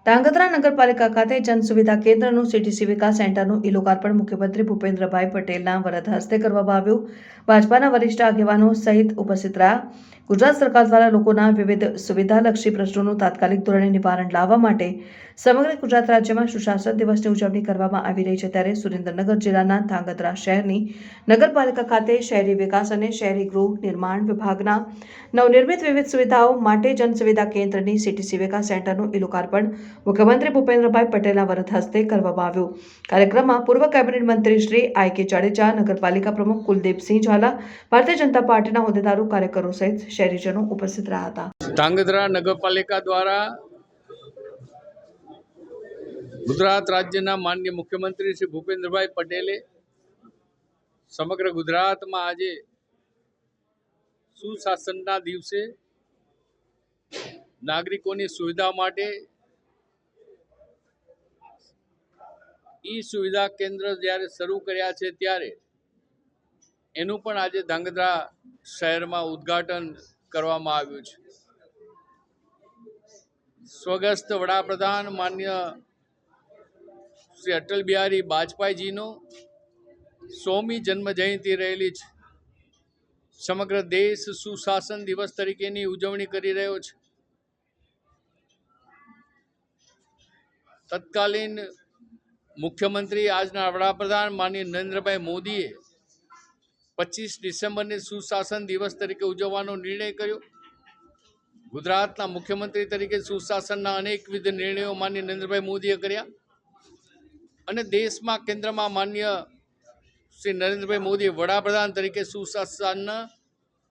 ધાંગધ્રા નગરપાલિકા ખાતે જન સુવિધા કેન્દ્રનું સીટીસી વિકાસ સેન્ટરનું ઈ-લોકાર્પણ મુખ્યમંત્રી ભૂપેન્દ્રભાઈ પટેલના વરદ હસ્તે કરવામાં આવ્યું। ભાજપાના વરિષ્ઠ આગેવાનો સહિત ઉપસ્થિત રહ્યા। ગુજરાત સરકાર દ્વારા લોકોના વિવિધ સુવિધાલક્ષી પ્રશ્નોનું તાત્કાલિક ધોરણે નિવારણ લાવવા માટે સમગ્ર ગુજરાત રાજ્યમાં સુશાસન દિવસની ઉજવણી કરવામાં આવી રહી છે। ત્યારે સુરેન્દ્રનગર જિલ્લાના ધાંગધ્રા શહેરની નગરપાલિકા ખાતે શહેરી વિકાસ અને શહેરી ગૃહ નિર્માણ વિભાગના નવનિર્મિત વિવિધ સુવિધાઓ માટે જન સુવિધા કેન્દ્રની સીટીસી વિકાસ સેન્ટરનું ઈ-લોકાર્પણ મુખ્યમંત્રી ભૂપેન્દ્રભાઈ પટેલના વરદ હસ્તે કરવામાં આવ્યું। કાર્યક્રમમાં પૂર્વ કેબિનેટ મંત્રી શ્રી આઈ.કે. જાડેજા, નગરપાલિકા પ્રમુખ કુલદીપસિંહ ઝાલા, ભારતીય જનતા પાર્ટીના હોદ્દેદારો, કાર્યકરો સહિત શહેરીજનો ઉપસ્થિત રહ્યા હતા। ધાંગધ્રા નગરપાલિકા દ્વારા ગુજરાત રાજ્યના માનનીય મુખ્યમંત્રી શ્રી ભૂપેન્દ્રભાઈ પટેલે સમગ્ર ગુજરાતમાં આજે સુશાસનના દિવસે નાગરિકોની સુવિધા માટે ઈ સુવિધા કેન્દ્ર જ્યારે શરૂ કર્યા છે ત્યારે એનું પણ આજે ધાંગધ્રા શહેરમાં ઉદ્ઘાટન કરવામાં આવ્યું છે। સ્વર્ગસ્થ વડાપ્રધાન માનનીય શ્રી અટલ બિહારી વાજપેયીજીનો 100મી જન્મ જયંતિ રહેલી છે। સમગ્ર દેશ સુશાસન દિવસ તરીકેની ઉજવણી કરી રહ્યો છે। તત્કાલીન મુખ્યમંત્રી આજના વડાપ્રધાન માનનીય નરેન્દ્રભાઈ મોદીએ 25 ડિસેમ્બરને સુશાસન દિવસ તરીકે ઉજવવાનો નિર્ણય કર્યો। ગુજરાતના મુખ્યમંત્રી તરીકે સુશાસનના અનેકવિધ નિર્ણયો માનનીય નરેન્દ્રભાઈ મોદીએ કર્યા અને દેશમાં કેન્દ્રમાં માનનીય શ્રી નરેન્દ્રભાઈ મોદીએ વડાપ્રધાન તરીકે સુશાસનના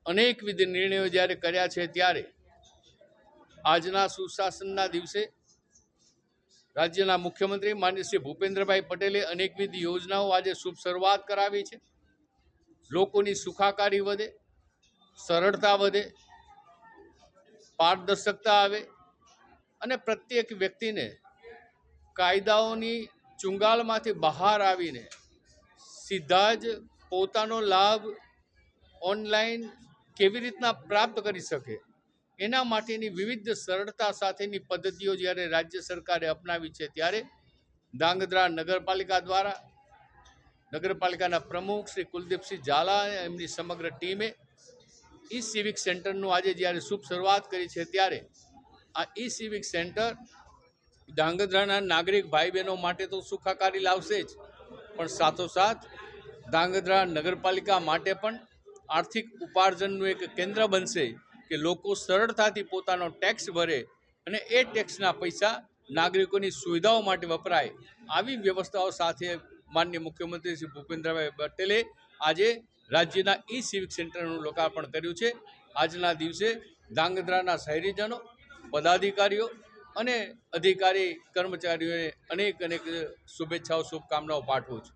અનેકવિધ નિર્ણયો જ્યારે કર્યા છે ત્યારે આજના સુશાસનના દિવસે રાજ્યના મુખ્યમંત્રી માનનીય શ્રી ભૂપેન્દ્રભાઈ પટેલે અનેકવિધ યોજનાઓ આજે શુભ શરૂઆત કરાવી છે। લોકોની સુખાકારી વધે, સરળતા વધે, પારદર્શકતા આવે અને પ્રત્યેક વ્યક્તિને કાયદાઓની ચુંગાલમાંથી બહાર આવીને સીધા જ પોતાનો લાભ ઓનલાઈન કેવી રીતના પ્રાપ્ત કરી શકે એના માટેની વિવિધ સરળતા સાથેની પદ્ધતિઓ જ્યારે રાજ્ય સરકારે અપનાવી છે ત્યારે ધાંગધ્રા નગરપાલિકા દ્વારા નગરપાલિકાના પ્રમુખ શ્રી કુલદીપસિંહ ઝાલા અને એમની સમગ્ર ટીમે ઈ સિવિક સેન્ટરનું આજે જ્યારે શુભ શરૂઆત કરી છે ત્યારે આ ઈ સિવિક સેન્ટર ધાંગધ્રાના નાગરિક ભાઈ બહેનો માટે તો સુખાકારી લાવશે જ, પણ સાથોસાથ ધાંગધ્રા નગરપાલિકા માટે પણ આર્થિક ઉપાર્જનનું એક કેન્દ્ર બનશે કે લોકો સરળતાથી પોતાનો ટેક્સ ભરે અને એ ટેક્સના પૈસા નાગરિકોની સુવિધાઓ માટે વપરાય। આવી વ્યવસ્થાઓ સાથે માનનીય મુખ્યમંત્રી શ્રી ભૂપેન્દ્રભાઈ પટેલે આજે રાજ્યના ઈ સિવિક સેન્ટરનું લોકાર્પણ કર્યું છે। આજના દિવસે ધાંગધ્રાના શહેરીજનો, પદાધિકારીઓ અને અધિકારી કર્મચારીઓને અનેક શુભેચ્છાઓ, શુભકામનાઓ પાઠવું છું।